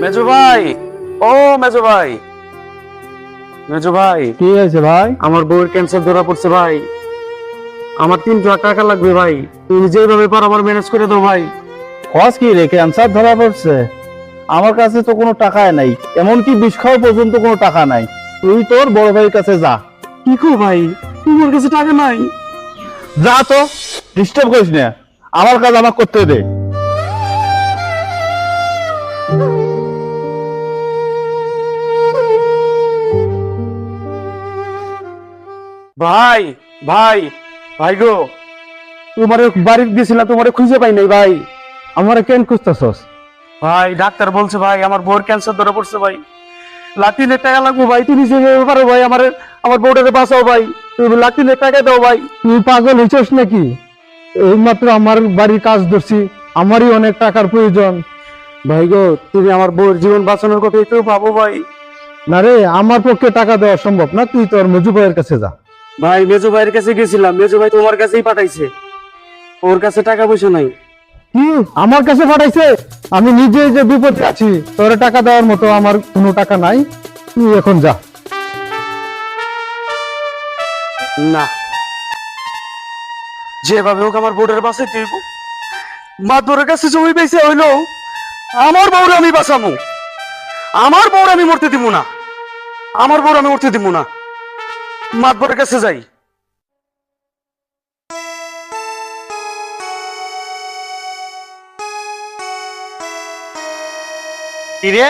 মেজো ভাই, ও মেজো ভাই, মেজো ভাই, কি হয়েছে ভাই? আমার বউয়ের ক্যান্সার ধরা পড়ছে ভাই। আমার 3 লাখ টাকা লাগবে ভাই, তুমি যেভাবে পারো আমার ম্যানেজ করে দাও ভাই। কস কি রে, ক্যান্সার ধরা পড়ছে? আমার কাছে তো কোনো টাকাই নাই, এমনকি বিষ খাওয়া পর্যন্ত কোনো টাকা নাই। তুই তোর বড় ভাইয়ের কাছে যা। কি কো ভাই, তোমার কাছে টাকা নাই? যা তো, ডিস্টার্ব করিস না, আমার কাজ আমার করতে দে। ভাই ভাই ভাই গো, তোমার বাড়িতে গেছিলাম, তোমার খুঁজে পাই নাই ভাই। আমার কেন খুঁজতেছস? ভাই ডাক্তার বলছে ভাই আমার বউর ক্যান্সার ধরা পড়ছে ভাই। লাখ 3 লাখ টাকা লাগবে ভাই, তুমি যেভাবে পারো ভাই আমার বউটাকে বাঁচাও ভাই। তুমি লাখ 3 লাখ টাকা দাও ভাই। তুই পাগল হইছস নাকি? এইমাত্র আমার বাড়ির কাজ ধরছি, আমারই অনেক টাকার প্রয়োজন। ভাই গো, তুমি আমার বউর জীবন বাঁচানোর কথা একটু ভাবো ভাই। না রে, আমার পক্ষে টাকা দেওয়া সম্ভব না, তুই তোর মজু ভাইয়ের কাছে যা। ভাই মেজো ভাইয়ের কাছে গেছিলাম, মেজো ভাই তোমার কাছেই পাঠাইছে, ওর কাছে টাকা পয়সা নাই। কি আমার কাছে পাঠাইছে? আমি নিজে যে বিপদে আছি, তোর টাকা দেওয়ার মতো আমার কোনো টাকা নাই, তুই এখন যা। না, যেভাবে হোক আমার বউটার বাঁচাইতে হইব। মাতবরের কাছে জমি পেয়েছে হইলো আমার বউর আমি বাঁচামু, আমার বউর আমি মরতে দিব না, আমার বউর আমি মরতে দিব না। মাতবরের কাছে যাই। কিরে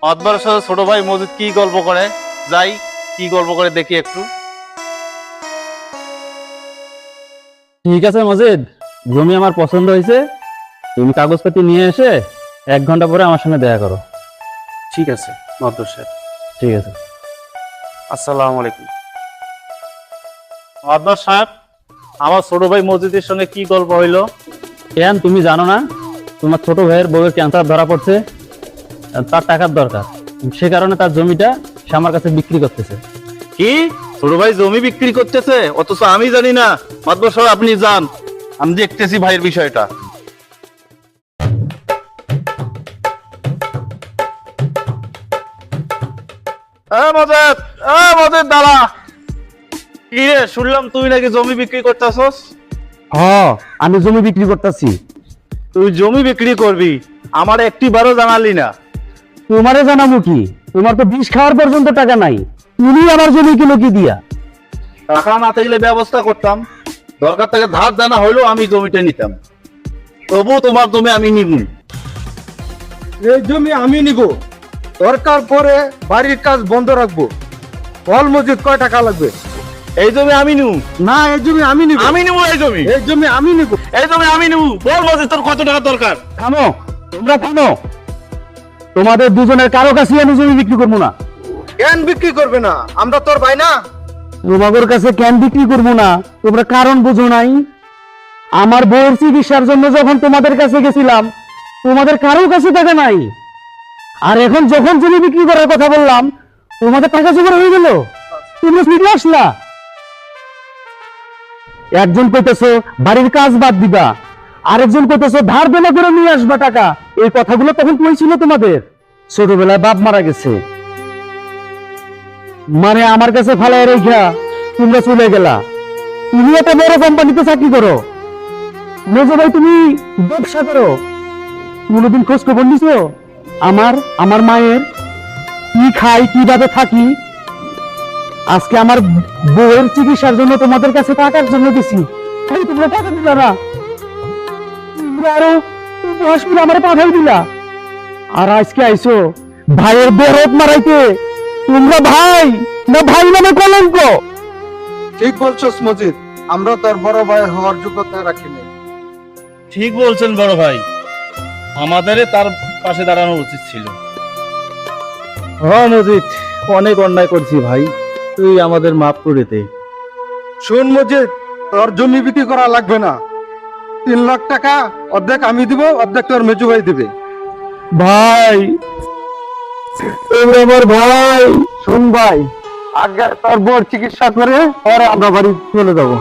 অদবার সাথে ছোট ভাই মজিদ কি গল্প করে? যাই, কি গল্প করে দেখি একটু। ঠিক আছে মজিদ, জমি আমার পছন্দ হয়েছে, তুমি কাগজপাতি নিয়ে এসে 1 ঘন্টা পরে আমার সঙ্গে দেখা করো। ঠিক আছে মাতবর সাহেব। ঠিক আছে। আসসালামু আলাইকুম। অদবার সাহেব, আমার ছোট ভাই মজিদের সঙ্গে কি গল্প হইলো? কেন তুমি জানো না তোমার ছোট ভাইয়ের বউয়ের ক্যান্সার ধরা পড়ছে, তার টাকার দরকার, সে কারণে তার জমিটা সে আমার কাছে বিক্রি করতেছে। কি ছোট ভাই জমি বিক্রি করতেছে, অথচ আমি জানি না? অদবার সাহেব আপনি যান, আমি দেখতেছি ভাইয়ের বিষয়টা। মজিদ দাঁড়া। কি রে, শুনলাম তুই নাকি জমি বিক্রি করতেছস? হ্যাঁ, আমি জমি বিক্রি করতেছি। তুই জমি বিক্রি করবি, আমার একটিবারও জানালি না। তোমারে জানাবো কি, তোমার তো বিষ খাওয়ার পর্যন্ত টাকা নাই, তুমি আমার জমি কিলো কি দিয়া? টাকা না থাকলে ব্যবস্থা করতাম, দরকার থেকে ধার জানা হইলেও আমি জমিটা নিতাম, তবু তোমার জমি আমি নিব। এই জমি আমি নিব, দরকার পরে বাড়ির কাজ বন্ধ রাখবো। বল মসজিদ কয় টাকা লাগবে? এই জমি আমি নিব। না, এই জমি আমি নিব। আমি নিব এই জমি, এই জমি আমি নিব। এই জমি আমি নিব। বল মজিদ তোর কত টাকা দরকার? থামো, তোমরা থামো, তোমাদের দুজনের কারো কাছে আমি জমি বিক্রি করবো না। কেন বিক্রি করবে না? আমরা তোর ভাই না? তোমাদের কাছে কেন বিক্রি করবো না, তোমরা কারণ বুঝো নাই। আমার বউয়ের চিকিৎসার জন্য যখন তোমাদের কাছে গেছিলাম, তোমাদের কারো কাছে টাকা নাই, আর এখন যখন জমি বিক্রি করার কথা বললাম, তোমাদের টাকা জোগাড় হয়ে গেল, তোমরা ফিরে আসলা। একজন কইতেছো বাড়ির কাজ বাদ দিবা, আরেকজন কইতেছো ধার দেনা করে নিয়ে আসবা টাকা। এই কথাগুলো তখন কইছিল তোমাদের? ছোটবেলায় বাপ মারা গেছে, মানে আমার কাছে ফালাই রেখা তোমরা চলে গেলা। তুমি একটা বড় কোম্পানিতে চাকরি করো, মেজো ভাই তুমি ব্যবসা করো, কোনোদিন খোঁজ খবর নিছো আমার মায়ের কি খাই, কিভাবে থাকি? আজকে আমার বউয়ের চিকিৎসার জন্য তোমাদের কাছে টাকার জন্য দিছি, তোমরা টাকা দিলা না, তোমরা আরো হসপিটালে আমার পাঠাই দিলা, আর আজকে আইসো ভাইয়ের বেরত মারাইতে। তোমরা ভাই না ভাই নামে কলঙ্ক। ঠিক বলছস মসজিদ, আমরা তোর বড় ভাই হওয়ার যোগ্যতা রাখিনি। ঠিক বলছেন বড় ভাই, আমাদের তার পাশে দাঁড়ানো উচিত ছিল। হ্যাঁ মজিদ, অনেক অন্যায় করছি ভাই, তুই আমাদের মাফ করে দে। শোন মসজিদ, তোর জমি বিক্রি করা লাগবে না। 3 লাখ টাকা অর্ধেক আমি দিব, অর্ধেক তোর মেজু ভাই দিবে। ভাই তুমি আমার ভাই, শোন ভাই, আগে তোর বউর চিকিৎসা করে পরে আমরা বাড়ি চলে যাবো।